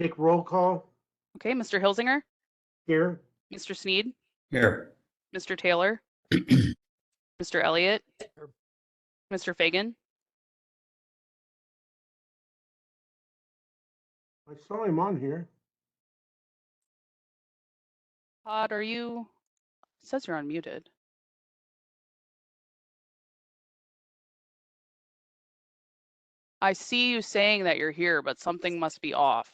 Take roll call Okay, Mr. Hilsinger, here. Mr. Sneed, Here. Mr. Taylor, Mr. Elliott, Mr. Fagan. I saw him on here. Todd, are you? It says you're unmuted. I see you saying that you're here, but something must be off.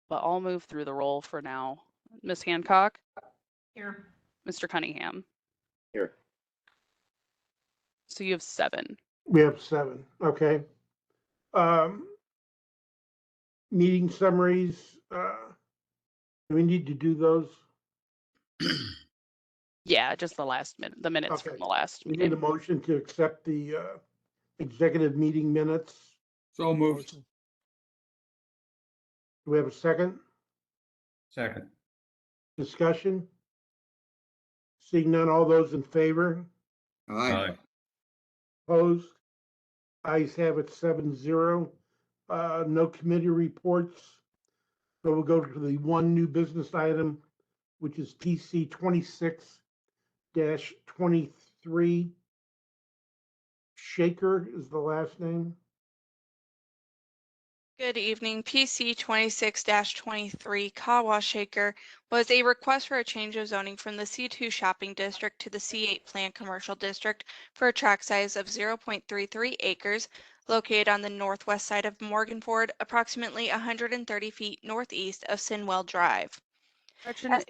But I'll move through the roll for now. Miss Hancock? Here. Mr. Cunningham? Here. So you have 7. We have 7. Okay. Meeting summaries. Do we need to do those? Yeah, just the minutes Okay. from the last We need a meeting. motion to accept the executive meeting minutes. So moved. Do we have a second? Second. Discussion? Seeing none, all those in favor? Aye. Opposed? Ayes have it 7-0. No committee reports. So we'll go to the one new business item, which is PC 26-23. Shaker is the last name. Good evening. PC 26-23 Kawa Shaker was a request for a change of zoning from the C2 shopping district to the C8 planned commercial district for a tract size of 0.33 acres located on the northwest side of Morganford, approximately 130 feet northeast of Sinwell Drive. Gretchen,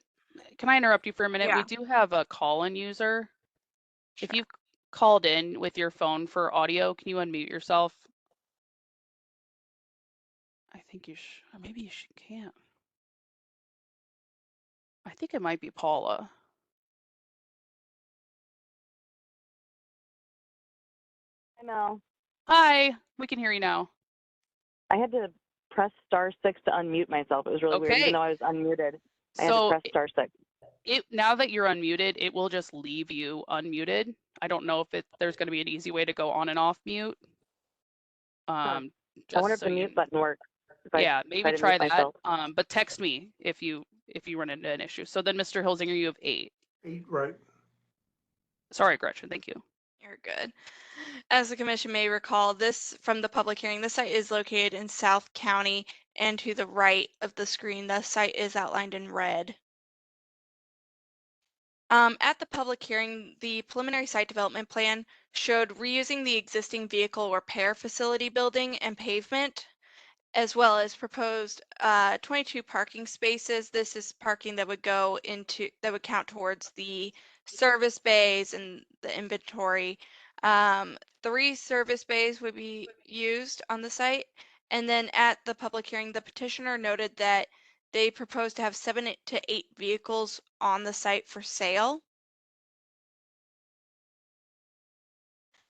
can I interrupt you for a minute? Yeah. We do have a call-in user. If you called in with your phone for audio, can you unmute yourself? I think you should, or maybe you can't. I think it might be Paula. Hi, Mel. Hi, we can hear you now. I had to press *6 to unmute myself. It was really weird, Okay. even though I was unmuted. I had to So press *6. now that you're unmuted, it will just leave you unmuted. I don't know if there's going to be an easy way to go on and off mute. I Just wonder if so the you mute button works. If yeah, I maybe to try mute that. myself. But text me if you run into an issue. So then, Mr. Hilsinger, you have 8. 8, right. Sorry, Gretchen. Thank you. You're good. As the commission may recall, this from the public hearing, this site is located in South County, and to the right of the screen, the site is outlined in red. At the public hearing, the preliminary site development plan showed reusing the existing vehicle repair facility building and pavement, as well as proposed 22 parking spaces. This is parking that would would count towards the service bays and the inventory. 3 service bays would be used on the site. And then at the public hearing, the petitioner noted that they propose to have 7 to 8 vehicles on the site for sale.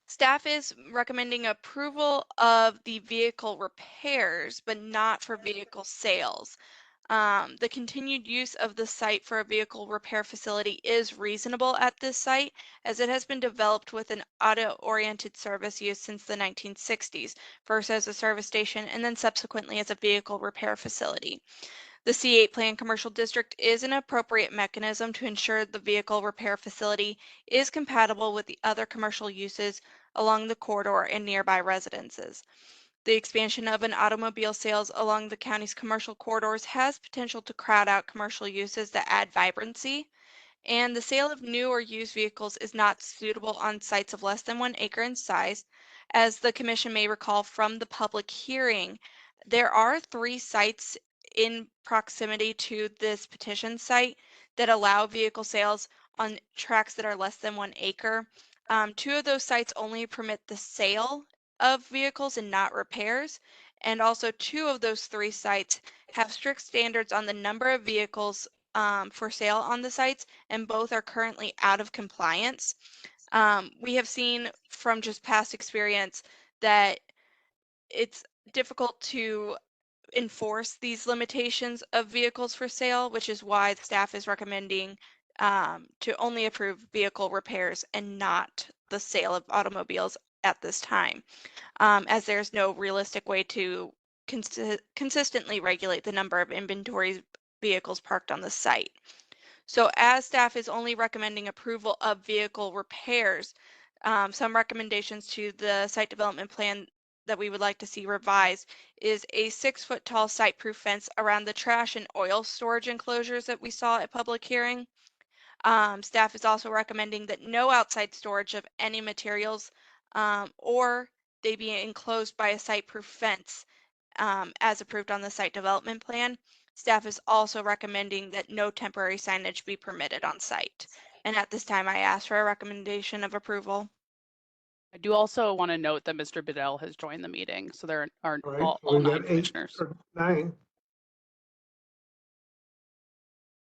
Staff is recommending approval of the vehicle repairs, but not for vehicle sales. The continued use of the site for a vehicle repair facility is reasonable at this site, as it has been developed with an auto-oriented service use since the 1960s, first as a service station and then subsequently as a vehicle repair facility. The C8 Planned Commercial District is an appropriate mechanism to ensure the vehicle repair facility is compatible with the other commercial uses along the corridor and nearby residences. The expansion of an automobile sales along the county's commercial corridors has potential to crowd out commercial uses that add vibrancy, and the sale of new or used vehicles is not suitable on sites of less than 1 acre in size. As the commission may recall from the public hearing, there are 3 sites in proximity to this petition site that allow vehicle sales on tracts that are less than 1 acre. 2 of those sites only permit the sale of vehicles and not repairs. And also 2 of those 3 sites have strict standards on the number of vehicles for sale on the sites, and both are currently out of compliance. We have seen from just past experience that it's difficult to enforce these limitations of vehicles for sale, which is why the staff is recommending to only approve vehicle repairs and not the sale of automobiles at this time, as there's no realistic way to consistently regulate the number of inventory vehicles parked on the site. So as staff is only recommending approval of vehicle repairs, some recommendations to the site development plan that we would like to see revised is a 6-foot tall site-proof fence around the trash and oil storage enclosures that we saw at public hearing. Staff is also recommending that no outside storage of any materials or they be enclosed by a site-proof fence as approved on the site development plan. Staff is also recommending that no temporary signage be permitted on site. And at this time, I ask for a recommendation of approval. I do also want to note that Mr. Bedell has joined the meeting, so there are All right, all so we 9 got 8 commissioners. or 9.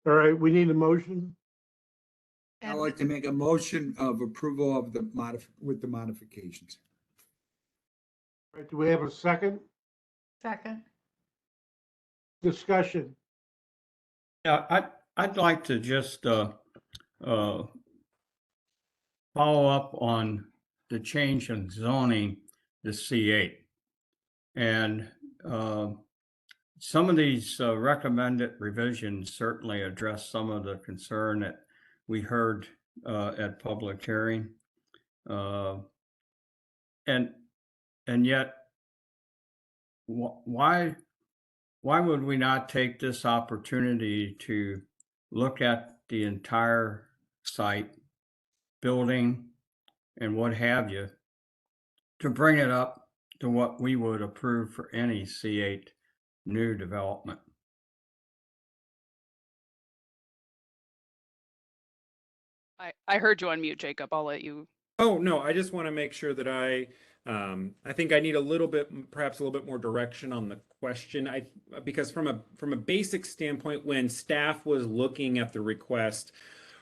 All right, we need a motion. I'd like to make a motion of approval of the with the modifications. All right, do we have a second? Second. Discussion. Yeah, I'd like to just follow up on the change in zoning, the C8. And some of these recommended revisions certainly address some of the concern that we heard at public hearing. And yet, why would we not take this opportunity to look at the entire site, building, and what have you, to bring it up to what we would approve for any C8 new development? I heard you on mute, Jacob. I'll let you. Oh, no, I just want to make sure that I think I need a little bit, perhaps a little bit more direction on the question. Because from a basic standpoint, when staff was looking at the request,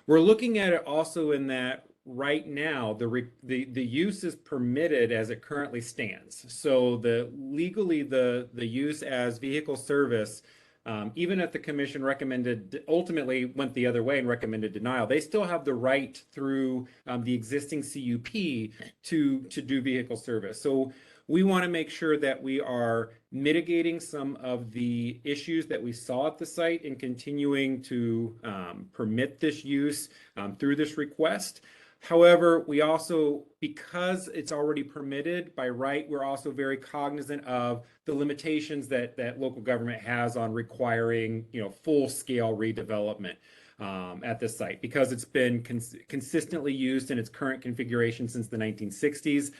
we're looking at it also in that right now the use is permitted as it currently stands. So legally the use as vehicle service, even if the commission ultimately went the other way and recommended denial, they still have the right through the existing CUP to do vehicle service. So we want to make sure that we are mitigating some of the issues that we saw at the site and continuing to permit this use through this request. However, we also, because it's already permitted by right, we're also very cognizant of the limitations that local government has on requiring, full-scale redevelopment at this site, because it's been consistently used in its current configuration since the 1960s.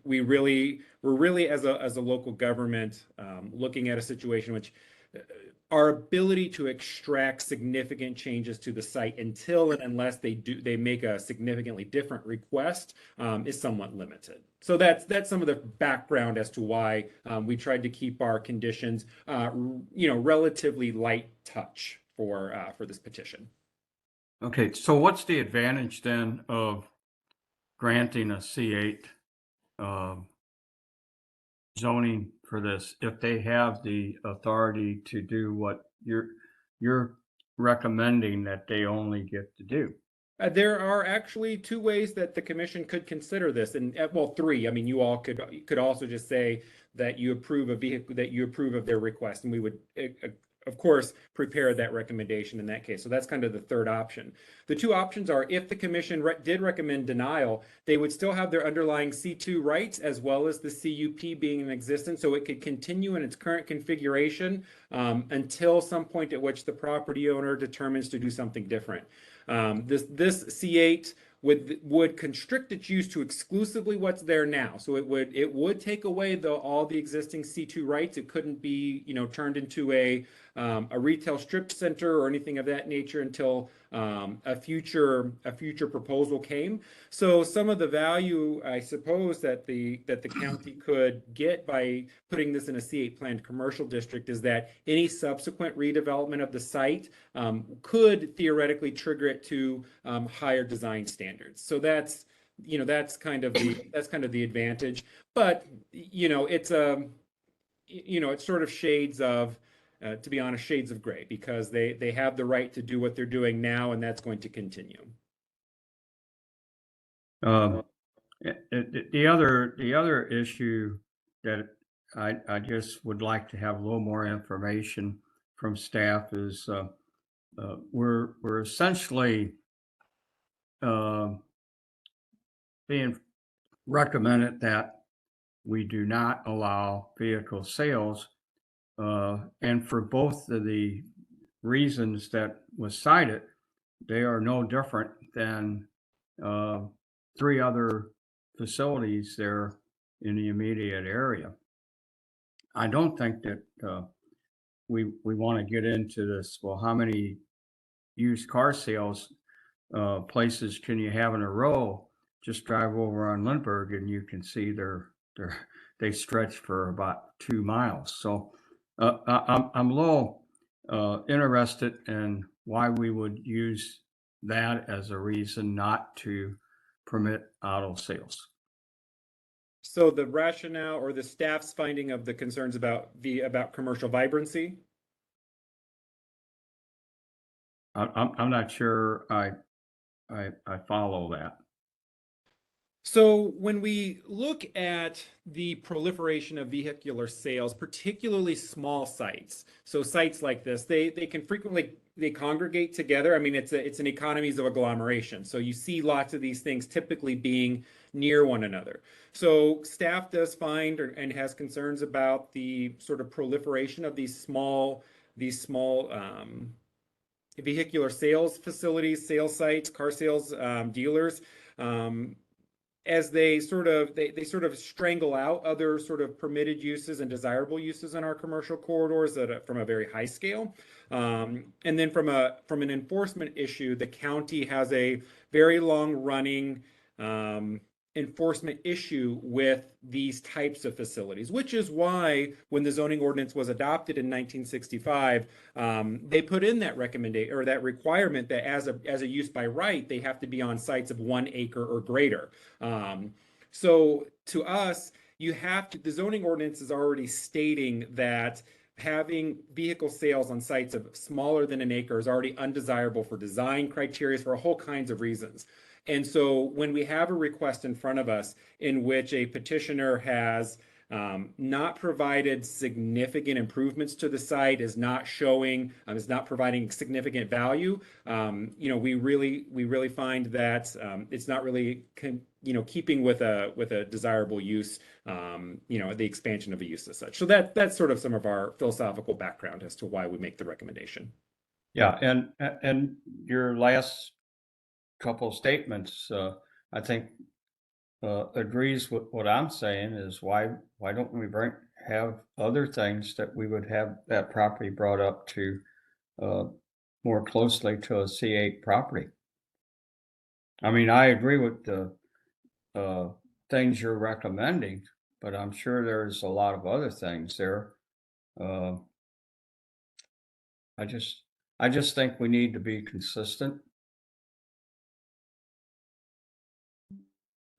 We're really as a local government looking at a situation which our ability to extract significant changes to the site until and unless they make a significantly different request is somewhat limited. So that's some of the background as to why we tried to keep our conditions, relatively light touch for this petition. Okay, so what's the advantage then of granting a C8 zoning for this if they have the authority to do what you're recommending that they only get to do? There are actually 2 ways that the commission could consider this, and well, 3. I mean, you all could also just say that you approve of their request, and we would of course prepare that recommendation in that case. So that's kind of the third option. The 2 options are, if the commission did recommend denial, they would still have their underlying C2 rights as well as the CUP being in existence, so it could continue in its current configuration until some point at which the property owner determines to do something different. This C8 would constrict its use to exclusively what's there now. So it would take away all the existing C2 rights. It couldn't be turned into a retail strip center or anything of that nature until a future proposal came. So some of the value, I suppose, that the county could get by putting this in a C8 planned commercial district is that any subsequent redevelopment of the site could theoretically trigger it to higher design standards. So that's kind of the advantage. But it's it's sort of shades of, to be honest, shades of gray, because they have the right to do what they're doing now, and that's going to continue. The other issue that I just would like to have a little more information from staff is we're essentially being recommended that we do not allow vehicle sales, and for both of the reasons that was cited, they are no different than three other facilities there in the immediate area. I don't think that we want to get into this. Well, how many used car sales places can you have in a row? Just drive over on Lindbergh and you can see they stretch for about 2 miles. So I'm a little interested in why we would use that as a reason not to permit auto sales. So the rationale or the staff's finding of the concerns about commercial vibrancy. I'm not sure I follow that. So when we look at the proliferation of vehicular sales, particularly small sites, so sites like this, they can frequently congregate together. I mean, it's an economies of agglomeration. So you see lots of these things typically being near one another. So staff does find and has concerns about the sort of proliferation of these small vehicular sales facilities, sales sites, car sales dealers. As they sort of strangle out other sort of permitted uses and desirable uses in our commercial corridors from a very high scale. And then from an enforcement issue, the county has a very long running enforcement issue with these types of facilities, which is why when the zoning ordinance was adopted in 1965, they put in that recommendation or that requirement that as a use by right, they have to be on sites of 1 acre or greater. So to us, the zoning ordinance is already stating that having vehicle sales on sites of smaller than 1 acre is already undesirable for design criteria for a whole kinds of reasons. And so when we have a request in front of us in which a petitioner has not provided significant improvements to the site, is not providing significant value, we really find that it's not really keeping with a desirable use, the expansion of a use as such. So that's sort of some of our philosophical background as to why we make the recommendation. Yeah, and your last couple of statements, I think agrees with what I'm saying is why don't we have other things that we would have that property brought up to more closely to a C8 property. I mean, I agree with the things you're recommending, but I'm sure there's a lot of other things there. I just think we need to be consistent.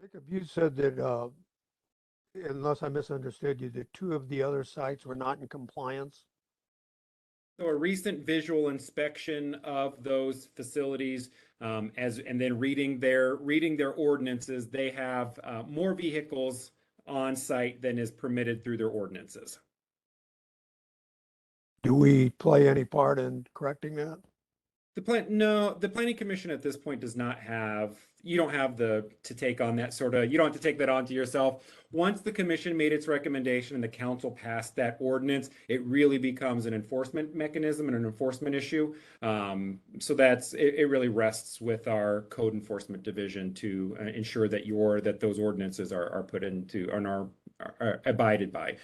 Jacob, you said that, unless I misunderstood you, that 2 of the other sites were not in compliance. So a recent visual inspection of those facilities, and then reading their ordinances, they have more vehicles on site than is permitted through their ordinances. Do we play any part in correcting that? The planning commission at this point does not have, you don't have to take on that you don't have to take that onto yourself. Once the commission made its recommendation and the council passed that ordinance, it really becomes an enforcement mechanism and an enforcement issue. So it really rests with our code enforcement division to ensure that those ordinances are put into and are abided by.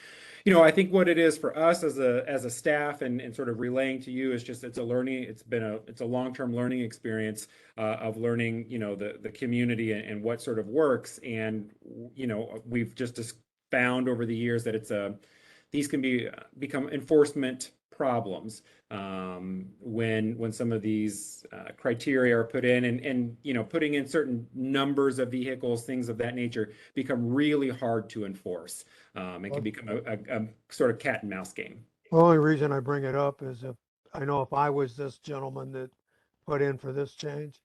I think what it is for us as a staff and sort of relaying to you is just it's a long-term learning experience of learning the community and what sort of works, and we've just found over the years that these can become enforcement problems when some of these criteria are put in, and putting in certain numbers of vehicles, things of that nature, become really hard to enforce. It can become a sort of cat and mouse game. The only reason I bring it up is if I was this gentleman that put in for this change,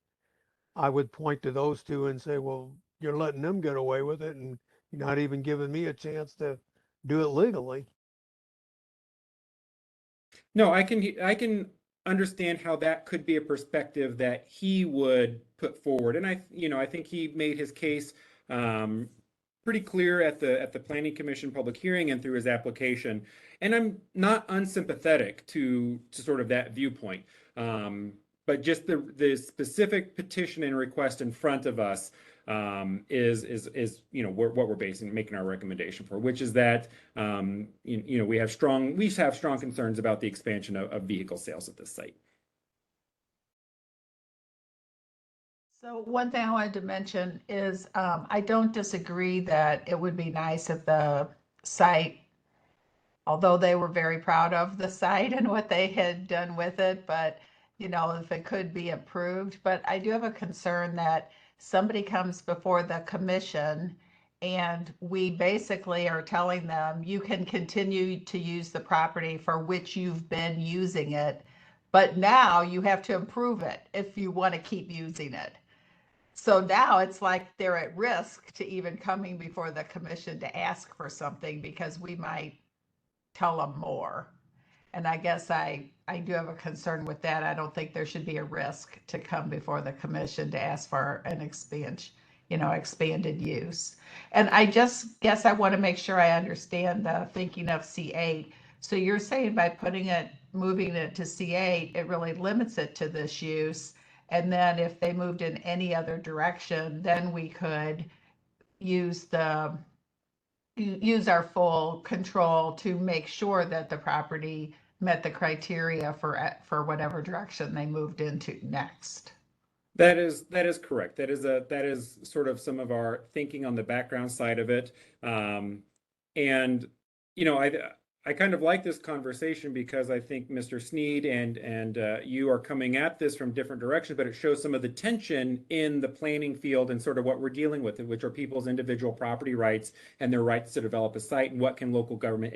I would point to those 2 and say, well, you're letting them get away with it and you're not even giving me a chance to do it legally. No, I can understand how that could be a perspective that he would put forward. And I think he made his case pretty clear at the Planning Commission public hearing and through his application. And I'm not unsympathetic to sort of that viewpoint. But just the specific petition and request in front of us is what we're making our recommendation for, which is that we have strong concerns about the expansion of vehicle sales at this site. So one thing I wanted to mention is I don't disagree that it would be nice if the site, although they were very proud of the site and what they had done with it, but if it could be improved. But I do have a concern that somebody comes before the commission and we basically are telling them you can continue to use the property for which you've been using it, but now you have to improve it if you want to keep using it. So now it's like they're at risk to even coming before the commission to ask for something because we might tell them more. And I guess I do have a concern with that. I don't think there should be a risk to come before the commission to ask for an expanded use. And I just guess I want to make sure I understand the thinking of C8. So you're saying by moving it to C8, it really limits it to this use. And then if they moved in any other direction, then we could use our full control to make sure that the property met the criteria for whatever direction they moved into next. That is correct. That is sort of some of our thinking on the background side of it. I kind of like this conversation because I think Mr. Sneed and you are coming at this from different directions, but it shows some of the tension in the planning field and sort of what we're dealing with, which are people's individual property rights and their rights to develop a site and what can local government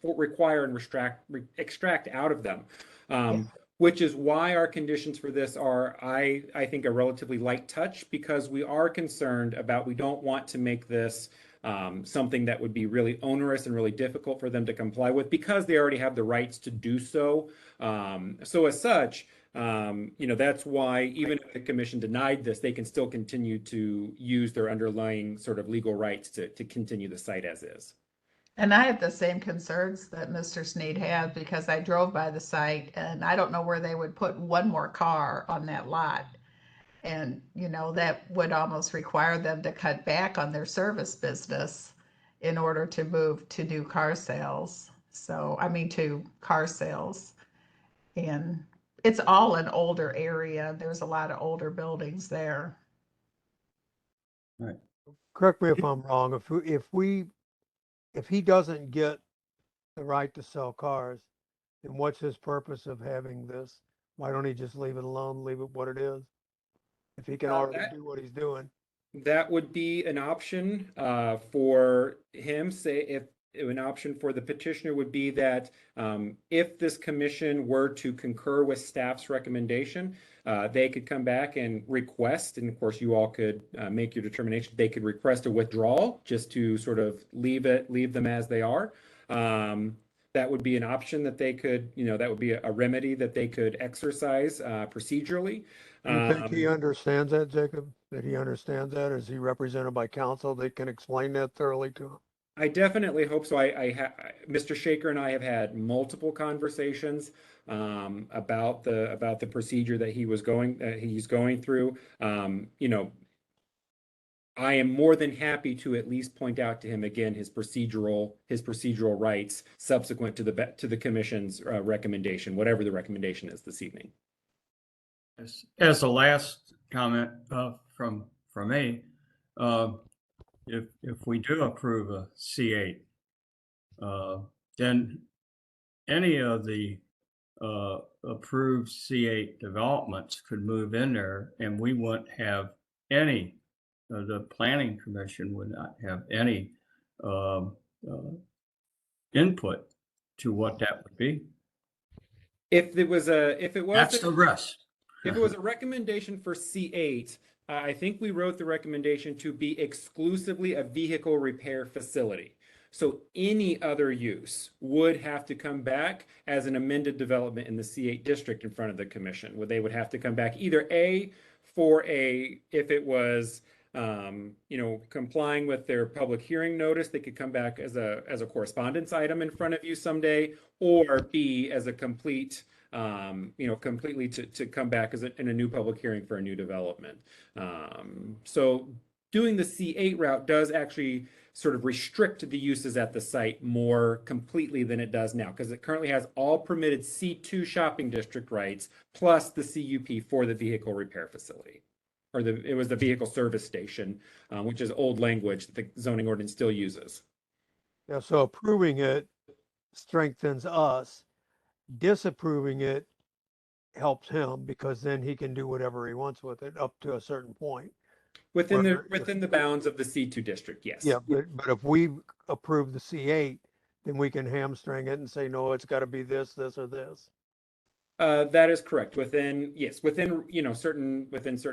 require and extract out of them. Which is why our conditions for this are, I think, a relatively light touch, because we are concerned about, we don't want to make this something that would be really onerous and really difficult for them to comply with, because they already have the rights to do so. So as such, that's why even if the commission denied this, they can still continue to use their underlying sort of legal rights to continue the site as is. And I have the same concerns that Mr. Sneed had, because I drove by the site and I don't know where they would put one more car on that lot. And, that would almost require them to cut back on their service business in order to move to new car sales. To car sales. And it's all an older area. There's a lot of older buildings there. Right. Correct me if I'm wrong. If he doesn't get the right to sell cars, then what's his purpose of having this? Why don't he just leave it alone, leave it what it is? If he can already do what he's doing. That would be an option for him. An option for the petitioner would be that if this commission were to concur with staff's recommendation, they could come back and request, and of course you all could make your determination. They could request a withdrawal just to sort of leave them as they are. That would be an option that they could, that would be a remedy that they could exercise procedurally. You think he understands that, Jacob? That he understands that? Is he represented by counsel? They can explain that thoroughly to him. I definitely hope so. Mr. Shaker and I have had multiple conversations about the procedure that he's going through. I am more than happy to at least point out to him again his procedural rights subsequent to the commission's recommendation, whatever the recommendation is this evening. As the last comment from me, if we do approve a C8, then any of the approved C8 developments could move in there, and we wouldn't have any. The Planning Commission would not have any input to what that would be. That's the risk. If it was a recommendation for C8, I think we wrote the recommendation to be exclusively a vehicle repair facility. So any other use would have to come back as an amended development in the C8 district in front of the commission, where they would have to come back either if it was, complying with their public hearing notice, they could come back as a correspondence item in front of you someday, or B, as a complete, completely to come back in a new public hearing for a new development. So doing the C8 route does actually sort of restrict the uses at the site more completely than it does now, because it currently has all permitted C2 shopping district rights plus the CUP for the vehicle repair facility. Or it was the vehicle service station, which is old language that the zoning ordinance still uses. Yeah, so approving it strengthens us. Disapproving it helps him because then he can do whatever he wants with it up to a certain point. Within Whether- the bounds of the C2 district, yes. Yeah, but if we approve the C8, then we can hamstring it and say, no, it's got to be this, this, or this. That is correct. Within certain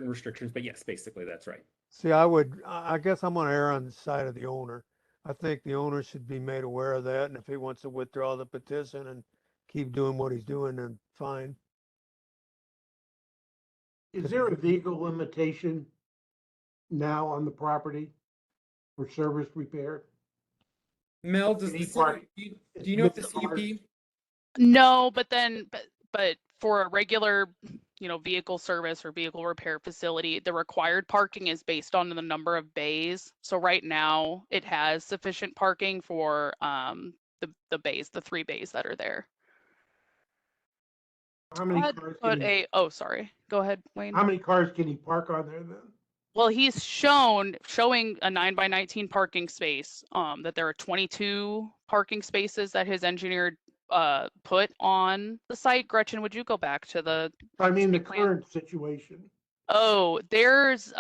restrictions, but yes, basically that's right. See, I guess I'm gonna err on the side of the owner. I think the owner should be made aware of that, and if he wants to withdraw the petition and keep doing what he's doing, then fine. Is there a vehicle limitation now on the property for service repair? Mel, do you know if the CUP? No, but for a regular, vehicle service or vehicle repair facility, the required parking is based on the number of bays. So right now it has sufficient parking for the bays, the 3 bays that are there. How many cars sorry. Go ahead, Wayne. how many cars can he park on there then? Well, he's showing a 9x19 parking space, that there are 22 parking spaces that his engineer put on the site. Gretchen, would you go back to the I mean, the site plan? current situation. Oh, there's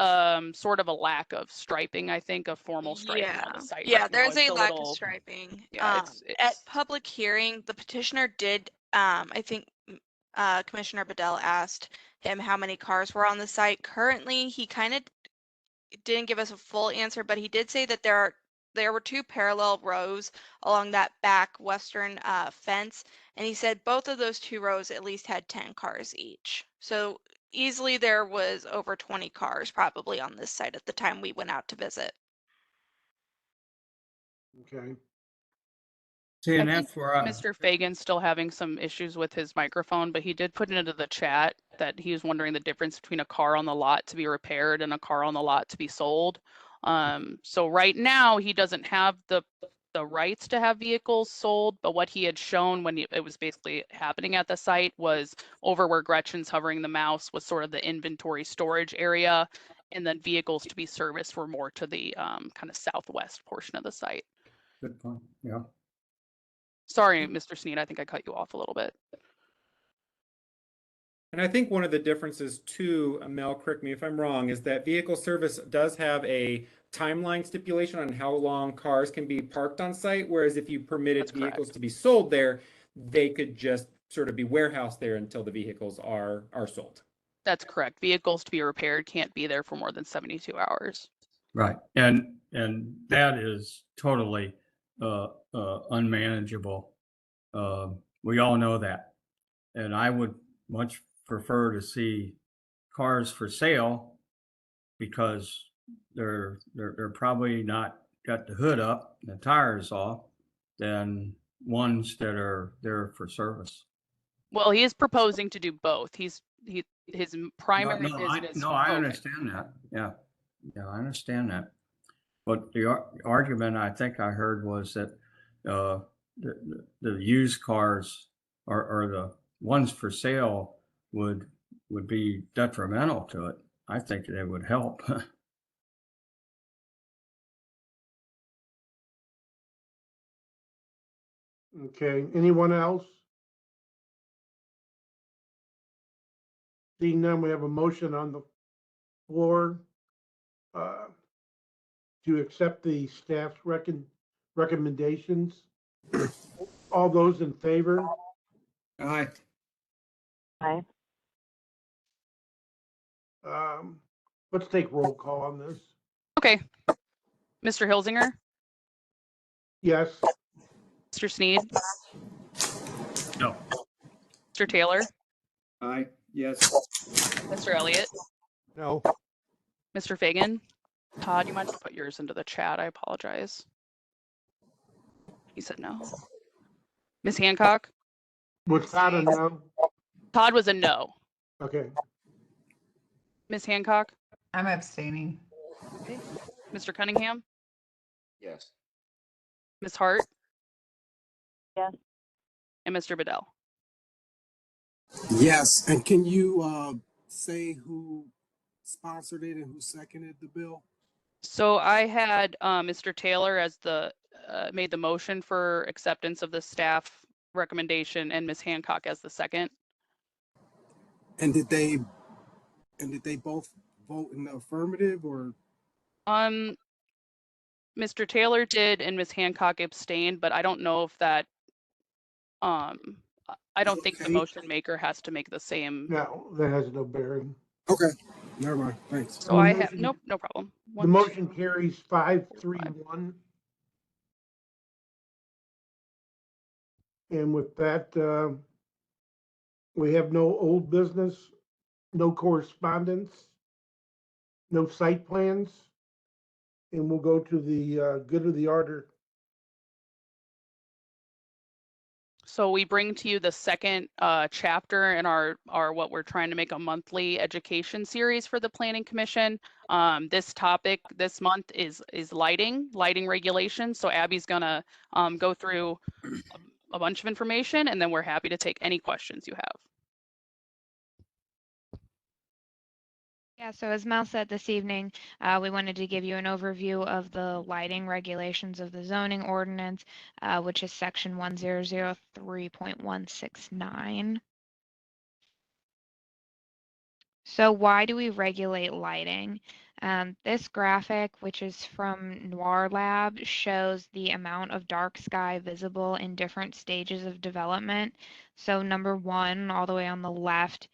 sort of a lack of striping, I think, of formal striping on the site. Yeah, right now. there's It's a lack little- of striping. Yeah, At public hearing, the petitioner did, I think Commissioner Bedell asked him how many cars were on the site. Currently, he kind of didn't give us a full answer, but he did say that there were 2 parallel rows along that back western fence, and he said both of those 2 rows at least had 10 cars each. So easily there was over 20 cars probably on this site at the time we went out to visit. Okay. See, and I think that's where Mr. Fagan's still having some issues with his microphone, but he did put it into the chat that he was wondering the difference between a car on the lot to be repaired and a car on the lot to be sold. So right now he doesn't have the rights to have vehicles sold, but what he had shown when it was basically happening at the site was over where Gretchen's hovering the mouse was sort of the inventory storage area, and then vehicles to be serviced were more to the kind of southwest portion of the site. Good point. Yeah. Sorry, Mr. Sneed, I think I cut you off a little bit. And I think one of the differences too, Mel, correct me if I'm wrong, is that vehicle service does have a timeline stipulation on how long cars can be parked on site, whereas if you permitted That's vehicles correct. to be sold there, they could just sort of be warehoused there until the vehicles are sold. That's correct. Vehicles to be repaired can't be there for more than 72 hours. Right. And that is totally unmanageable. We all know that. And I would much prefer to see cars for sale because they're probably not got the hood up, the tires off, than ones that are there for service. Well, he is proposing to do both. His primary business. No, I Okay. understand that. Yeah, I understand that. But the argument I think I heard was that the used cars or the ones for sale would be detrimental to it. I think they would help. Okay, anyone else? Seeing none, we have a motion on the floor to accept the staff's recommendations. All those in favor? Aye. Aye. Let's take roll call on this. Okay. Mr. Hilsinger, Yes, Mr. Sneed, No. Mr. Taylor, Aye, yes. Mr. Elliott, No, Mr. Fagan. Todd, you might have to put yours into the chat. I apologize. He said no. Ms. Hancock? was that a no? Todd was a no. Okay, Ms. Hancock? I'm abstaining. Mr. Cunningham? Yes. Ms. Hart? Yes. And Mr. Bedell? Yes, and can you say who sponsored it and who seconded the bill? So I had Mr. Taylor as the made the motion for acceptance of the staff recommendation and Ms. Hancock as the second. And did they both vote in the affirmative or? Mr. Taylor did and Ms. Hancock abstained, but I don't know if that I don't think the Okay. motion maker has to make the same. no, that has no bearing. Okay, never mind. Thanks. So I have motion- nope, no problem. The motion carries 5-3-1. And with that, we have no old business, no correspondence, no site plans. And we'll go to the good of the order. So we bring to you the second chapter in our what we're trying to make a monthly education series for the Planning Commission. This topic this month is lighting regulations. So Abby's gonna go through a bunch of information, and then we're happy to take any questions you have. Yeah, so as Mel said this evening, we wanted to give you an overview of the lighting regulations of the zoning ordinance, which is section 1003.169. So why do we regulate lighting? This graphic, which is from Noir Lab, shows the amount of dark sky visible in different stages of development. So number one, all the way on the left,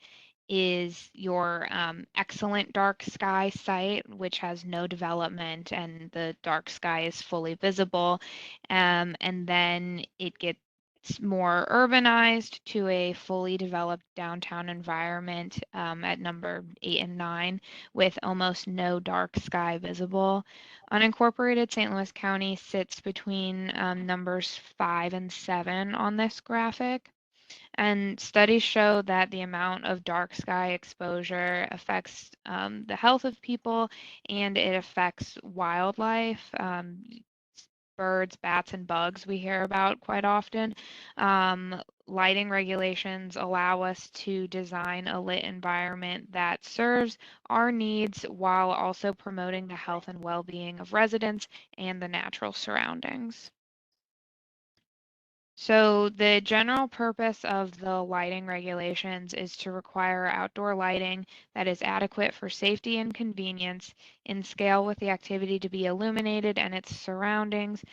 is your excellent dark sky site, which has no development and the dark sky is fully visible. And then it gets more urbanized to a fully developed downtown environment at number 8 and 9 with almost no dark sky visible. Unincorporated St. Louis County sits between numbers 5 and 7 on this graphic. And studies show that the amount of dark sky exposure affects the health of people and it affects wildlife, birds, bats, and bugs we hear about quite often. Lighting regulations allow us to design a lit environment that serves our needs while also promoting the health and well-being of residents and the natural surroundings. So the general purpose of the lighting regulations is to require outdoor lighting that is adequate for safety and convenience in scale with the activity to be illuminated and its surroundings,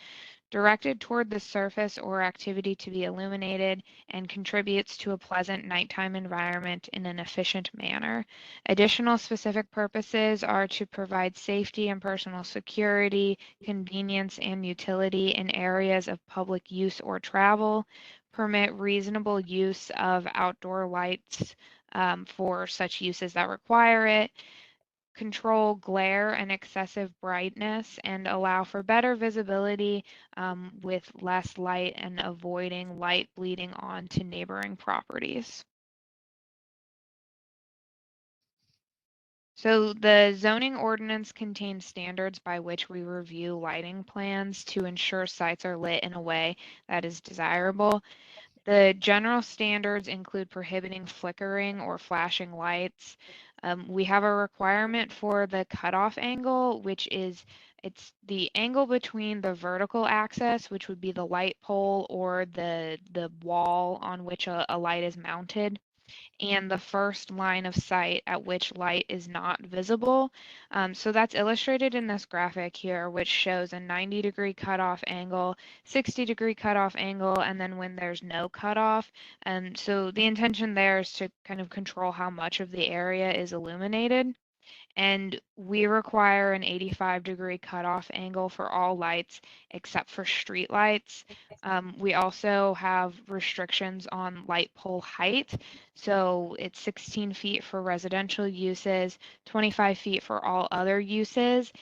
directed toward the surface or activity to be illuminated, and contributes to a pleasant nighttime environment in an efficient manner. Additional specific purposes are to provide safety and personal security, convenience, and utility in areas of public use or travel, permit reasonable use of outdoor lights for such uses that require it, control glare and excessive brightness, and allow for better visibility with less light and avoiding light bleeding onto neighboring properties. So the zoning ordinance contains standards by which we review lighting plans to ensure sites are lit in a way that is desirable. The general standards include prohibiting flickering or flashing lights. We have a requirement for the cutoff angle, which is it's the angle between the vertical axis, which would be the light pole or the wall on which a light is mounted, and the first line of sight at which light is not visible. So that's illustrated in this graphic here, which shows a 90-degree cutoff angle, 60-degree cutoff angle, and then when there's no cutoff. And so the intention there is to kind of control how much of the area is illuminated. And we require an 85-degree cutoff angle for all lights except for street lights. We also have restrictions on light pole height. So it's 16 feet for residential uses, 25 feet for all other uses.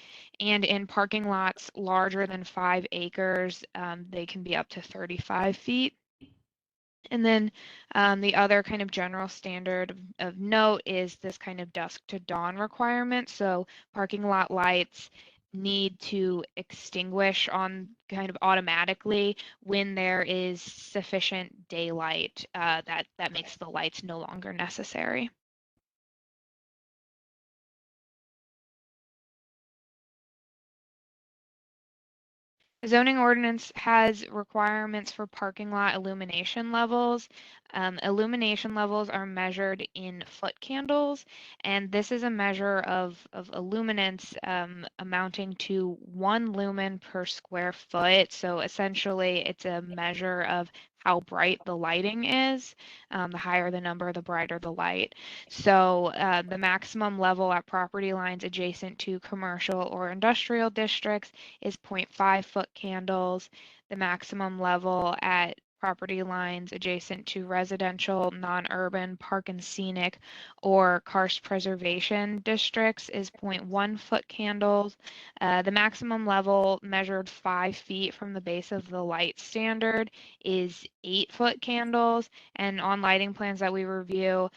And in parking lots larger than 5 acres, they can be up to 35 feet. And then the other kind of general standard of note is this kind of dusk to dawn requirement. So parking lot lights need to extinguish on kind of automatically when there is sufficient daylight that makes the lights no longer necessary. The zoning ordinance has requirements for parking lot illumination levels. Illumination levels are measured in foot candles, and this is a measure of illuminance amounting to 1 lumen per square foot. So essentially, it's a measure of how bright the lighting is. The higher the number, the brighter the light. So the maximum level at property lines adjacent to commercial or industrial districts is 0.5 foot candles. The maximum level at property lines adjacent to residential, non-urban, park and scenic, or karst preservation districts is 0.1 foot candles. The maximum level measured 5 feet from the base of the light standard is 8 foot candles. And on lighting plans that we review,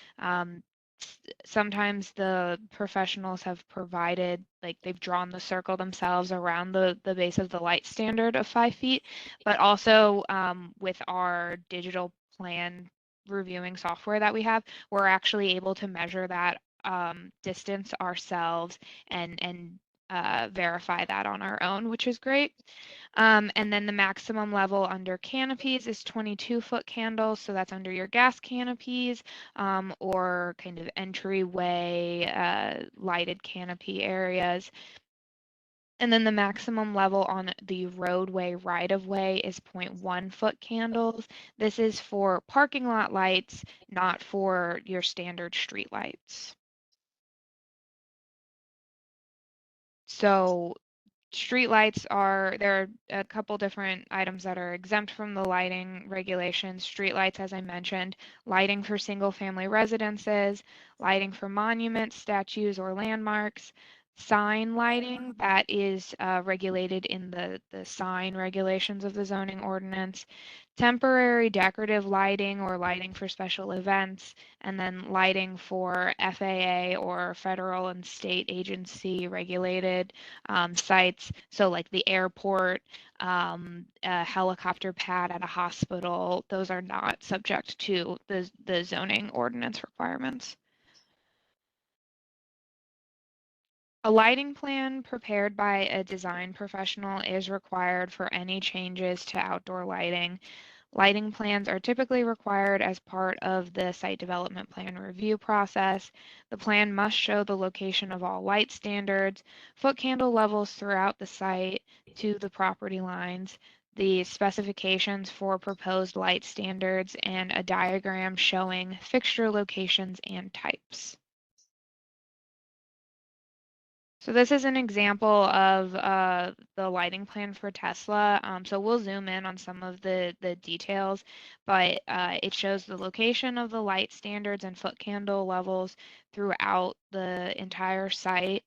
sometimes the professionals have provided, like they've drawn the circle themselves around the base of the light standard of 5 feet, but also with our digital plan reviewing software that we have, we're actually able to measure that distance ourselves and verify that on our own, which is great. And then the maximum level under canopies is 22 foot candles. So that's under your gas canopies or kind of entryway lighted canopy areas. And then the maximum level on the roadway right-of-way is 0.1 foot candles. This is for parking lot lights, not for your standard street lights. So street lights there are a couple different items that are exempt from the lighting regulations. Street lights, as I mentioned, lighting for single family residences, lighting for monuments, statues, or landmarks, sign lighting that is regulated in the sign regulations of the zoning ordinance, temporary decorative lighting or lighting for special events, and then lighting for FAA or federal and state agency regulated sites. So like the airport, a helicopter pad at a hospital, those are not subject to the zoning ordinance requirements. A lighting plan prepared by a design professional is required for any changes to outdoor lighting. Lighting plans are typically required as part of the site development plan review process. The plan must show the location of all light standards, foot candle levels throughout the site to the property lines, the specifications for proposed light standards, and a diagram showing fixture locations and types. So this is an example of the lighting plan for Tesla. So we'll zoom in on some of the details, but it shows the location of the light standards and foot candle levels throughout the entire site.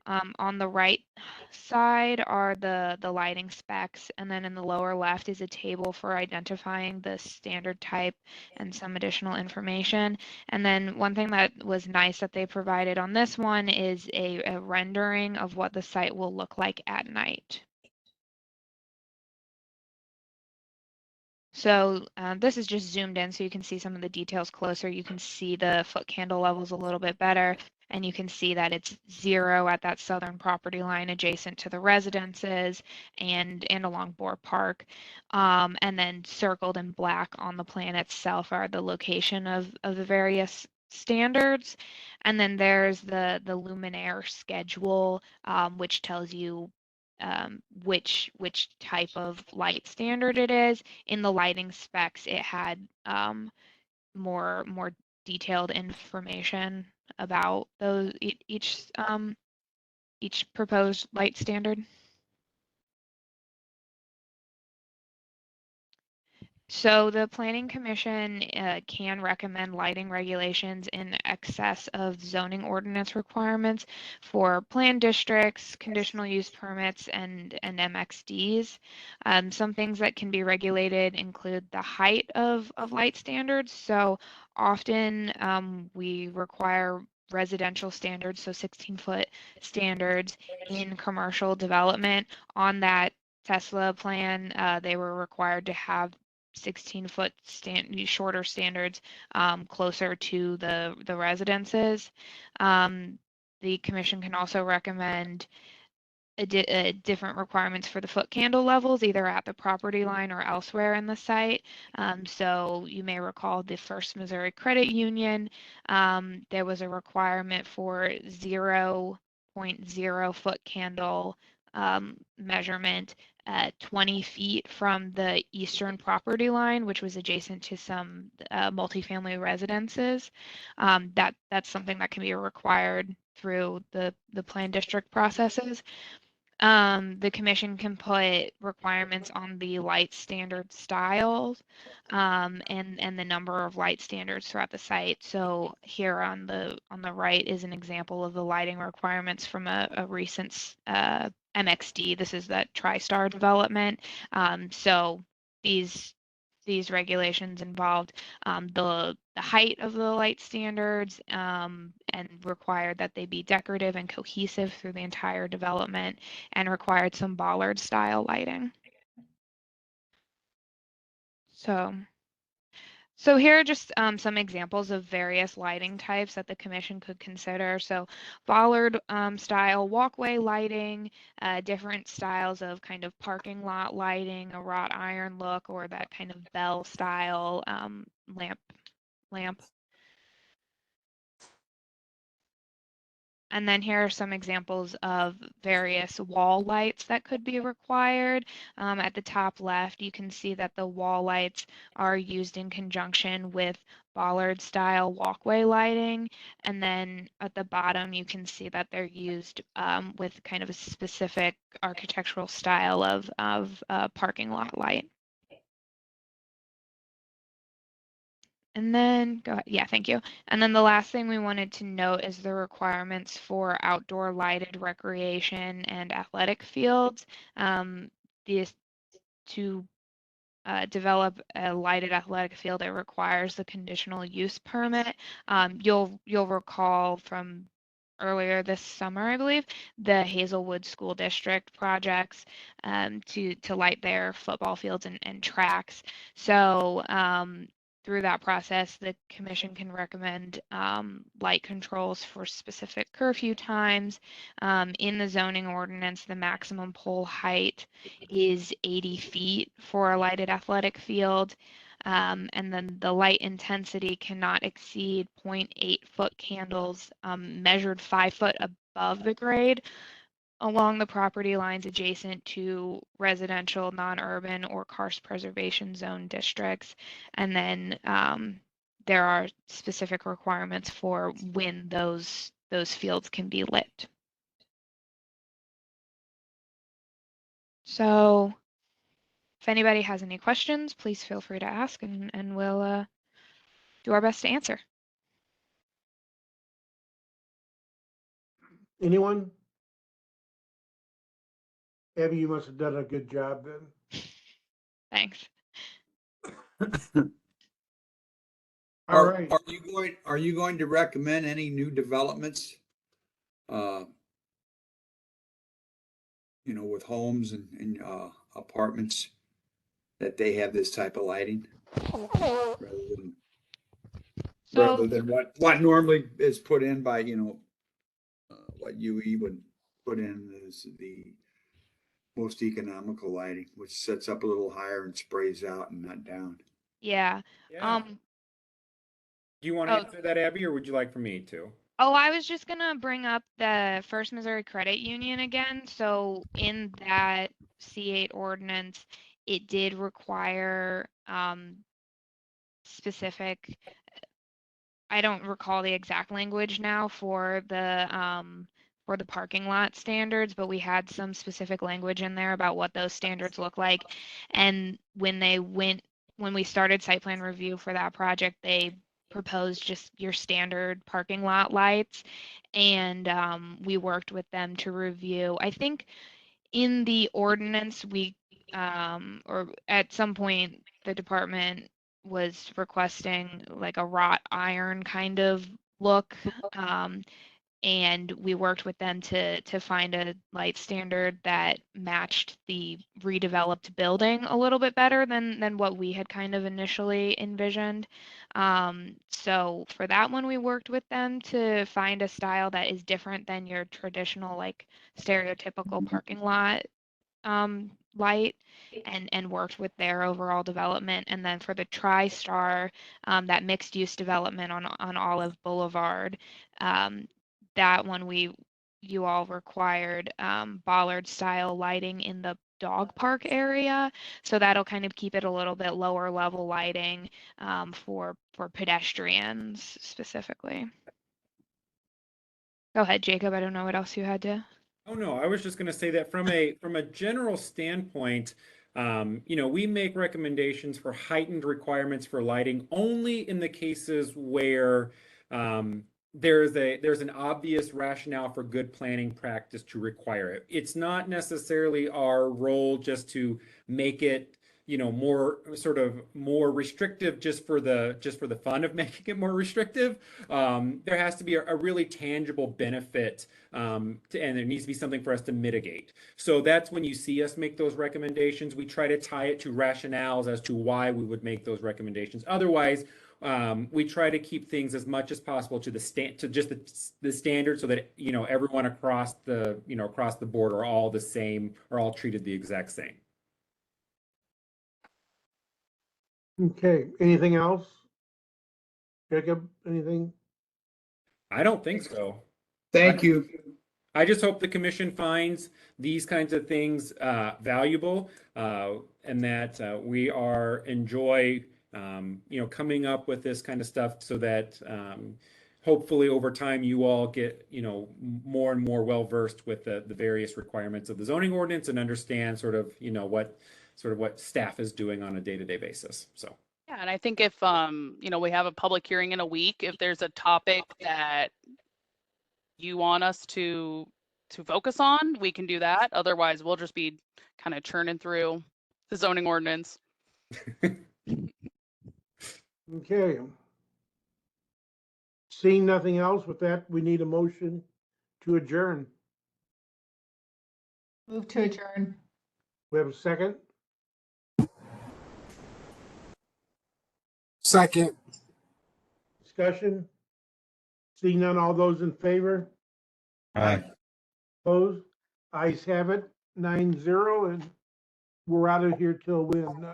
On the right side are the lighting specs, and then in the lower left is a table for identifying the standard type and some additional information. And then one thing that was nice that they provided on this one is a rendering of what the site will look like at night. So this is just zoomed in so you can see some of the details closer. You can see the foot candle levels a little bit better, and you can see that it's 0 at that southern property line adjacent to the residences and along Boar Park. And then circled in black on the plan itself are the location of the various standards. And then there's the luminaire schedule, which tells you which type of light standard it is. In the lighting specs, it had more detailed information about those each proposed light standard? So the Planning Commission can recommend lighting regulations in excess of zoning ordinance requirements for planned districts, conditional use permits, and MXDs. Some things that can be regulated include the height of light standards. So often we require residential standards, so 16-foot standards in commercial development. On that Tesla plan, they were required to have 16-foot shorter standards closer to the residences. The commission can also recommend different requirements for the foot candle levels, either at the property line or elsewhere in the site. So you may recall the First Missouri Credit Union, there was a requirement for 0.0 foot candle measurement 20 feet from the eastern property line, which was adjacent to some multifamily residences. That's something that can be required through the plan district processes. The commission can put requirements on the light standard styles and the number of light standards throughout the site. So here on the right is an example of the lighting requirements from a recent MXD. This is that TriStar development. So these regulations involved the height of the light standards and required that they be decorative and cohesive through the entire development, and required some bollard style lighting. So here are just some examples of various lighting types that the commission could consider. So bollard style walkway lighting, different styles of kind of parking lot lighting, a wrought iron look, or that kind of bell style lamp. And then here are some examples of various wall lights that could be required. At the top left, you can see that the wall lights are used in conjunction with bollard style walkway lighting. And then at the bottom, you can see that they're used with kind of a specific architectural style of parking lot light. And then go ahead. Yeah, thank you. And then the last thing we wanted to note is the requirements for outdoor lighted recreation and athletic fields. To develop a lighted athletic field, it requires the conditional use permit. You'll recall from earlier this summer, I believe, the Hazelwood School District projects to light their football fields and tracks. So through that process, the commission can recommend light controls for specific curfew times. In the zoning ordinance, the maximum pole height is 80 feet for a lighted athletic field. And then the light intensity cannot exceed 0.8 foot candles measured 5 foot above the grade along the property lines adjacent to residential, non-urban, or karst preservation zone districts. And then there are specific requirements for when those fields can be lit. So if anybody has any questions, please feel free to ask, and we'll do our best to answer. Anyone? Abby, you must have done a good job then. Thanks. All right. Are you going to recommend any new developments? With homes and apartments that they have this type of lighting? Rather than what normally is put in by, what UE would put in is the most economical lighting, which sets up a little higher and sprays out and not down. Yeah. Do you want to answer that, Abby, or would you like for me to? Oh, I was just gonna bring up the First Missouri Credit Union again. So in that C8 ordinance, it did require specific I don't recall the exact language now for the parking lot standards, but we had some specific language in there about what those standards look like. And when we started site plan review for that project, they proposed just your standard parking lot lights. And we worked with them to review. I think in the ordinance, or at some point, the department was requesting like a wrought iron kind of look. And we worked with them to find a light standard that matched the redeveloped building a little bit better than what we had kind of initially envisioned. So for that one, we worked with them to find a style that is different than your traditional, like, stereotypical parking lot light, and worked with their overall development. And then for the TriStar, that mixed use development on Olive Boulevard, that one you all required bollard style lighting in the dog park area, so that'll kind of keep it a little bit lower level lighting for pedestrians specifically. Go ahead, Jacob. I don't know what else you had to. Oh, no, I was just going to say that from a general standpoint, we make recommendations for heightened requirements for lighting only in the cases where there's an obvious rationale for good planning practice to require it. It's not necessarily our role just to make it more restrictive just for the fun of making it more restrictive. There has to be a really tangible benefit, and there needs to be something for us to mitigate. So that's when you see us make those recommendations. We try to tie it to rationales as to why we would make those recommendations. Otherwise, we try to keep things as much as possible to the standard, so that everyone across the board are all the same, are all treated the exact same. Okay, anything else? Jacob, anything? I don't think so. Thank you. I just hope the commission finds these kinds of things valuable, and that we enjoy coming up with this kind of stuff, so that hopefully over time you all get more and more well versed with the various requirements of the zoning ordinance, and understand what staff is doing on a day-to-day basis. So Yeah, and I think if we have a public hearing in a week, if there's a topic that you want us to focus on, we can do that. Otherwise, we'll just be kind of churning through the zoning ordinance. Okay. Seeing nothing else, with that, we need a motion to adjourn. Move to adjourn. We have a second? Second. Discussion? Seeing none, all those in favor? Aye. Opposed? Ayes have it, 9-0, and we're out of here till when?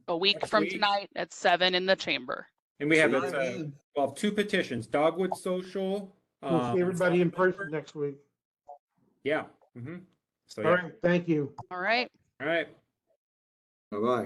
A week Next from week. tonight at 7 in the chamber. And we have two petitions: Dogwood Social. We'll see everybody in person next week. Yeah. Mm-hmm. So All right, thank you. All right. All right. Bye-bye.